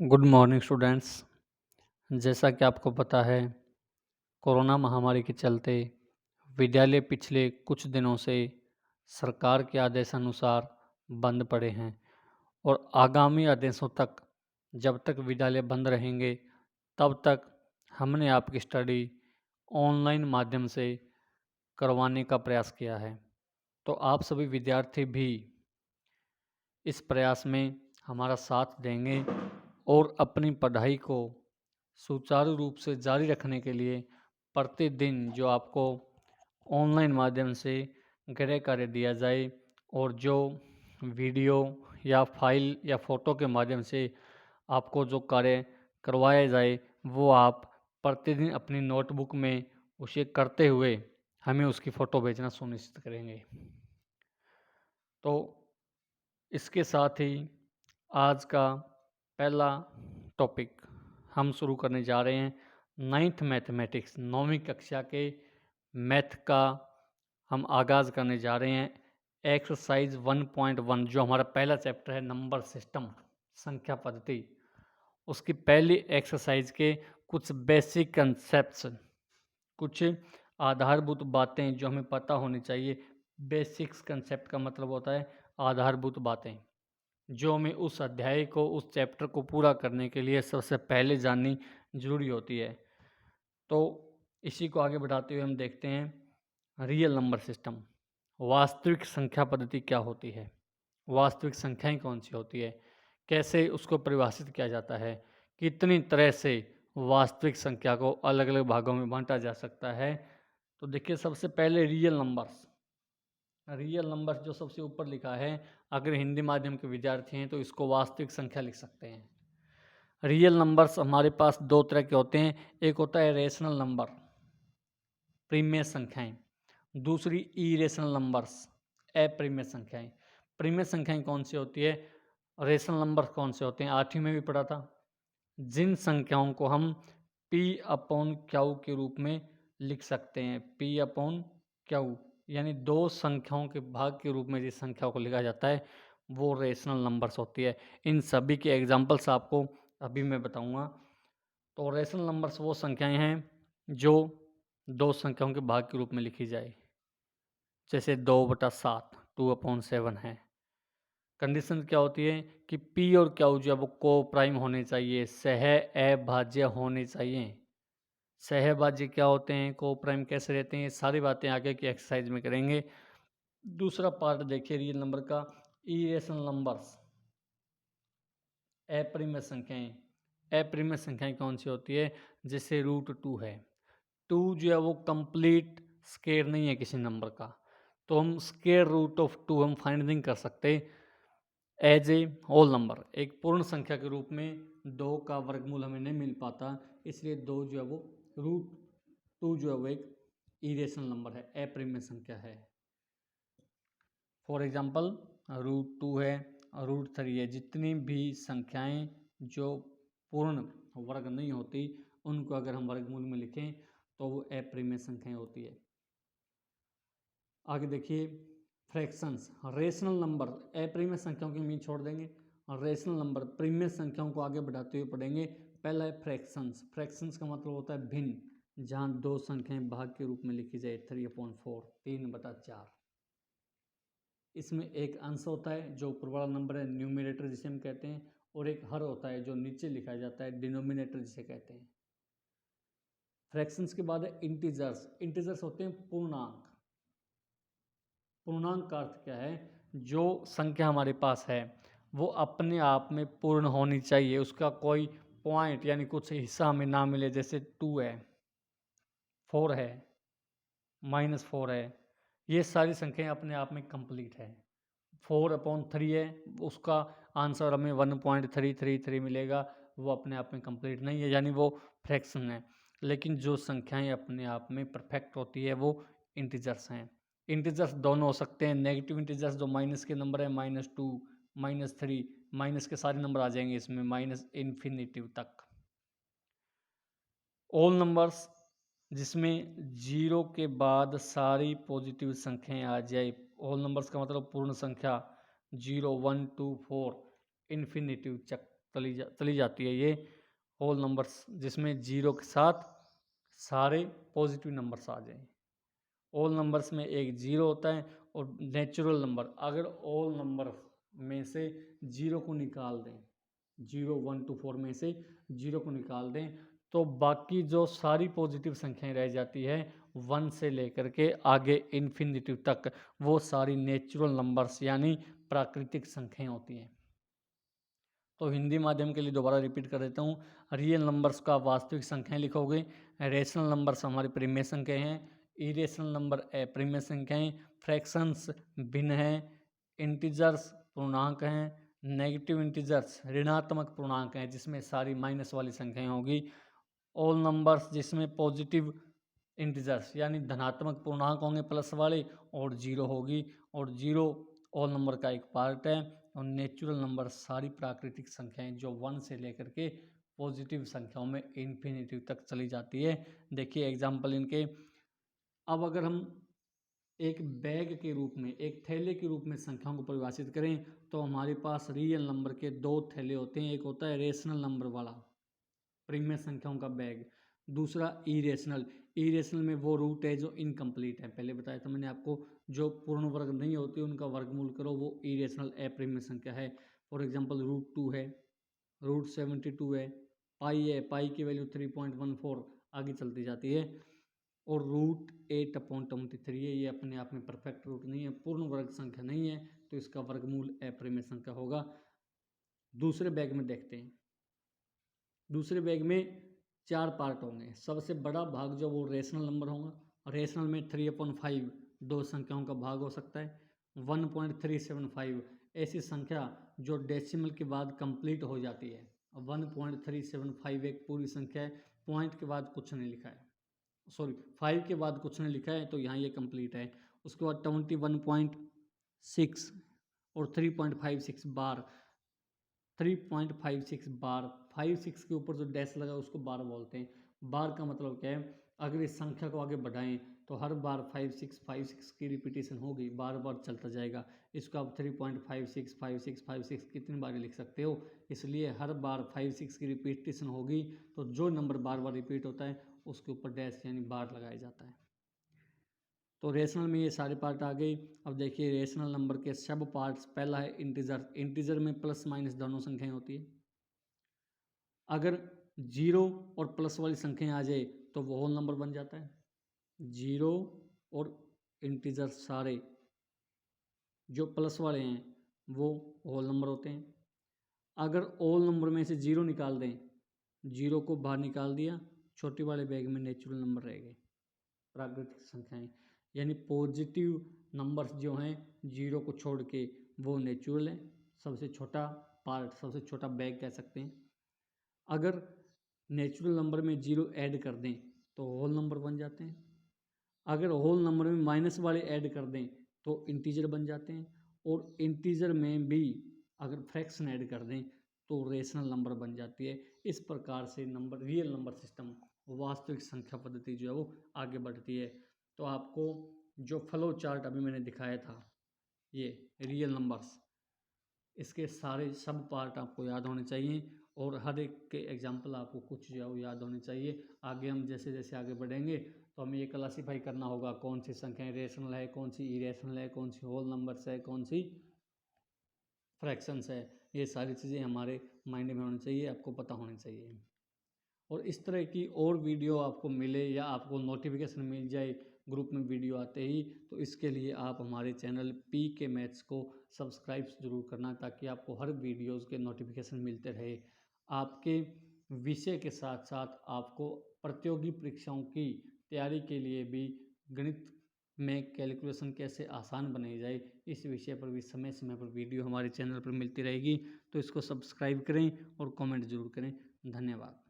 Good morning students. जैसा कि आपको पता है, कोरोना महामारी के चलते विद्यालय पिछले कुछ दिनों से सरकार के आदेशानुसार बंद पड़े हैं और आगामी आदेशों तक जब तक विद्यालय बंद रहेंगे तब तक हमने आपकी स्टडी ऑनलाइन माध्यम से करवाने का प्रयास किया है। तो आप सभी विद्यार्थी भी इस प्रयास में हमारा साथ देंगे और अपनी पढ़ाई को सुचारू रूप से जारी रखने के लिए प्रतिदिन जो आपको ऑनलाइन माध्यम से गृह कार्य दिया जाए और जो वीडियो या फाइल या फ़ोटो के माध्यम से आपको जो कार्य करवाया जाए वो आप प्रतिदिन अपनी नोटबुक में उसे करते हुए हमें उसकी फ़ोटो भेजना सुनिश्चित करेंगे। तो इसके साथ ही आज का पहला टॉपिक हम शुरू करने जा रहे हैं। 9th मैथमेटिक्स 9वीं कक्षा के मैथ का हम आगाज़ करने जा रहे हैं। एक्सरसाइज 1.1 जो हमारा पहला चैप्टर है, नंबर सिस्टम, संख्या पद्धति, उसकी पहली एक्सरसाइज के कुछ बेसिक कंसेप्ट्स, कुछ आधारभूत बातें जो हमें पता होनी चाहिए। बेसिक्स कंसेप्ट का मतलब होता है आधारभूत बातें जो हमें उस अध्याय को, उस चैप्टर को पूरा करने के लिए सबसे पहले जाननी जरूरी होती है। तो इसी को आगे बढ़ाते हुए हम देखते हैं रियल नंबर सिस्टम। वास्तविक संख्या पद्धति क्या होती है, वास्तविक संख्याएं कौन सी होती है, कैसे उसको परिभाषित किया जाता है, कितनी तरह से वास्तविक संख्या को अलग अलग भागों में बांटा जा सकता है। तो देखिए, सबसे पहले रियल नंबर्स। रियल नंबर्स जो सबसे ऊपर लिखा है, अगर हिंदी माध्यम के विद्यार्थी हैं तो इसको वास्तविक संख्या लिख सकते हैं। रियल नंबर्स हमारे पास दो तरह के होते हैं, एक होता है रेशनल नंबर, प्रीमिय संख्याएं, दूसरी इरेशनल नंबर्स, अप्रीमिय संख्याएं। प्रीमिय संख्याएं कौन सी होती है, रेशनल नंबर कौन से होते हैं, 8वीं में भी पढ़ा था। जिन संख्याओं को हम P अपॉन क्यू के रूप में लिख सकते हैं, P अपॉन क्यू, यानी दो संख्याओं के भाग के रूप में जिस संख्या को लिखा जाता है वो रेशनल नंबर्स होती है। इन सभी के एग्जाम्पल्स आपको अभी मैं बताऊंगा। तो रेशनल नंबर्स वो संख्याएं हैं जो दो संख्याओं के भाग के रूप में लिखी जाए, जैसे 2/7, 2/7 है। कंडीशन क्या होती है कि P और Q जो है वो को प्राइम होने चाहिए, सह अभाज्य होने चाहिए। सहभाज्य क्या होते हैं, को प्राइम कैसे रहते हैं, ये सारी बातें आगे की एक्सरसाइज में करेंगे। दूसरा पार्ट देखिए रियल नंबर का, इरेशनल नंबर्स, अप्रिमेय संख्याएं। अप्रिमेय संख्याएं कौन सी होती है, जैसे √2 है। 2 जो है वो कंप्लीट स्क्वायर नहीं है किसी नंबर का, तो हम स्क्वायर रूट ऑफ 2 हम फाइंड नहीं कर सकते एज ए होल नंबर। एक पूर्ण संख्या के रूप में 2 का वर्गमूल हमें नहीं मिल पाता, इसलिए 2 जो है वो √2 जो है वो एक इरेशनल नंबर है, अप्रिमेय संख्या है। फॉर एग्जाम्पल √2 है, √3 है। जितनी भी संख्याएं जो पूर्ण वर्ग नहीं होती उनको अगर हम वर्गमूल में लिखें तो वो अप्रिमेय संख्याएं होती है। आगे देखिए फ्रैक्शंस, रेशनल नंबर, अप्रिमेय संख्याओं की मीन छोड़ देंगे और रेशनल नंबर प्रीमिय संख्याओं को आगे बढ़ाते हुए पढ़ेंगे। पहला है फ्रैक्शंस। फ्रैक्शंस का मतलब होता है भिन्न, जहां दो संख्याएं भाग के रूप में लिखी जाए, 3/4, 3/4। इसमें एक अंश होता है जो ऊपर वाला नंबर है, न्यूमिनेटर जिसे हम कहते हैं, और एक हर होता है जो नीचे लिखा जाता है, डिनोमिनेटर जिसे कहते हैं। फ्रैक्शंस के बाद है इंटीजर्स। इंटीजर्स होते हैं पूर्णांक। पूर्णांक का अर्थ क्या है, जो संख्या हमारे पास है वो अपने आप में पूर्ण होनी चाहिए, उसका कोई पॉइंट यानी कुछ हिस्सा हमें ना मिले, जैसे 2 है, 4 है, -4 है। ये सारी संख्याएं अपने आप में कंप्लीट है। 4/3 है, उसका आंसर हमें 1.333 मिलेगा, वो अपने आप में कंप्लीट नहीं है, यानी वो फ्रैक्शन है। लेकिन जो संख्याएं अपने आप में परफेक्ट होती है वो इंटीजर्स हैं। इंटीजर्स दोनों हो सकते हैं, नेगेटिव इंटीजर्स जो माइनस के नंबर है, -2, -3, माइनस के सारे नंबर आ जाएंगे इसमें, -इन्फिनिटिव तक। ऑल नंबर्स, जिसमें 0 के बाद सारी पॉजिटिव संख्याएं आ जाए। ऑल नंबर्स का मतलब पूर्ण संख्या, 0, 1, 2, 4 इन्फिनिटिव चली जाती है ये होल नंबर्स, जिसमें 0 के साथ सारे पॉजिटिव नंबर्स आ जाएं। ऑल नंबर्स में एक 0 होता है और नेचुरल नंबर, अगर ऑल नंबर में से 0 को निकाल दें, 0 1 2 4 में से 0 को निकाल दें, तो बाकी जो सारी पॉजिटिव संख्याएं रह जाती है 1 से लेकर के आगे इन्फिनिटिव तक, वो सारी नेचुरल नंबर्स यानी प्राकृतिक संख्याएं होती हैं। तो हिंदी माध्यम के लिए दोबारा रिपीट कर देता हूँ। रियल नंबर्स का वास्तविक संख्याएं लिखोगे, रेशनल नंबर्स हमारी परिमेय संख्याएं हैं, इरेशनल नंबर अपरिमेय संख्याएं, फ्रैक्शंस भिन्न हैं, इंटीजर्स पूर्णांक हैं, नेगेटिव इंटीजर्स ऋणात्मक पूर्णांक हैं जिसमें सारी माइनस वाली संख्याएं होगी, ऑल नंबर्स जिसमें पॉजिटिव इंटीजर्स यानी धनात्मक पूर्णांक होंगे प्लस वाले, और 0 होगी, और 0 ऑल नंबर का एक पार्ट है, और नेचुरल नंबर सारी प्राकृतिक संख्याएं जो 1 से लेकर के पॉजिटिव संख्याओं में इन्फिनिटी तक चली जाती है। देखिए एग्जाम्पल इनके। अब अगर हम एक बैग के रूप में, एक थैले के रूप में संख्याओं को परिभाषित करें, तो हमारे पास रियल नंबर के 2 थैले होते हैं। एक होता है रेशनल नंबर वाला परिमेय संख्याओं का बैग, दूसरा इरेशनल। इरेशनल में वो रूट है जो इनकम्प्लीट है, पहले बताया था मैंने आपको, जो पूर्ण वर्ग नहीं होती उनका वर्गमूल करो, वो इरेशनल अपरिमेय संख्या है। फॉर एग्जांपल √2 है, √72 है, पाई है, पाई की वैल्यू 3.14 आगे चलती जाती है, और √8/23 है। ये अपने आप में परफेक्ट रूट नहीं है, पूर्ण वर्ग संख्या नहीं है, तो इसका वर्गमूल अपरिमेय संख्या होगा। दूसरे बैग में देखते हैं। दूसरे बैग में 4 पार्ट होंगे। सबसे बड़ा भाग जो वो रेशनल नंबर होगा। रेशनल में 3/5 दो संख्याओं का भाग हो सकता है। 1.375 ऐसी संख्या जो डेसिमल के बाद कंप्लीट हो जाती है। 1.375 एक पूरी संख्या है, पॉइंट के बाद कुछ नहीं लिखा है, सॉरी 5 के बाद कुछ नहीं लिखा है, तो यहाँ ये कंप्लीट है। उसके बाद 21.6 और 3.56 बार, 3.56 बार, 56 के ऊपर जो डैश लगा उसको बार बोलते हैं। बार का मतलब क्या है, अगर इस संख्या को आगे बढ़ाएं तो हर बार 56 की रिपीटेशन होगी, बार बार चलता जाएगा। इसको आप 3.56 कितनी बार लिख सकते हो, इसलिए हर बार 56 की रिपीटेशन होगी, तो जो नंबर बार बार रिपीट होता है उसके ऊपर डैश यानी बार लगाया जाता है। तो रेशनल में ये सारे पार्ट आ गए। अब देखिए रेशनल नंबर के सब पार्ट्स। पहला है इंटीजर। इंटीजर में प्लस माइनस दोनों संख्याएं होती है। अगर 0 और प्लस वाली संख्याएं आ जाए तो वो होल नंबर बन जाता है। 0 और इंटीजर सारे जो प्लस वाले हैं वो होल नंबर होते हैं। अगर ऑल नंबर में से 0 निकाल दें, 0 को बाहर निकाल दिया, छोटे वाले बैग में नेचुरल नंबर रह गए, प्राकृतिक संख्याएं, यानी पॉजिटिव नंबर्स जो हैं 0 को छोड़ के वो नेचुरल है। सबसे छोटा पार्ट, सबसे छोटा बैग कह सकते हैं। अगर नेचुरल नंबर में 0 ऐड कर दें तो होल नंबर बन जाते हैं। अगर होल नंबर में माइनस वाले ऐड कर दें तो इंटीजर बन जाते हैं, और इंटीजर में भी अगर फ्रैक्शन ऐड कर दें तो रेशनल नंबर बन जाती है। इस प्रकार से नंबर, रियल नंबर सिस्टम, वास्तविक संख्या पद्धति जो है वो आगे बढ़ती है। तो आपको जो फ्लो चार्ट अभी मैंने दिखाया था, ये रियल नंबर्स, इसके सारे सब पार्ट आपको याद होने चाहिए, और हर एक के एग्जाम्पल आपको कुछ जो है वो याद होने चाहिए। आगे हम जैसे जैसे आगे बढ़ेंगे तो हमें ये क्लासीफाई करना होगा कौन सी संख्याएं रेशनल है, कौन सी इरेशनल है, कौन सी होल नंबर्स है, कौन सी फ्रैक्शंस है। ये सारी चीज़ें हमारे माइंड में होनी चाहिए, आपको पता होनी चाहिए। और इस तरह की और वीडियो आपको मिले या आपको नोटिफिकेशन मिल जाए ग्रुप में वीडियो आते ही, तो इसके लिए आप हमारे चैनल PK मैथ्स को सब्सक्राइब जरूर करना, ताकि आपको हर वीडियोस के नोटिफिकेशन मिलते रहे। आपके विषय के साथ साथ आपको प्रतियोगी परीक्षाओं की तैयारी के लिए भी गणित में कैलकुलेशन कैसे आसान बनाई जाए, इस विषय पर भी समय समय पर वीडियो हमारे चैनल पर मिलती रहेगी। तो इसको सब्सक्राइब करें और कमेंट जरूर करें। धन्यवाद।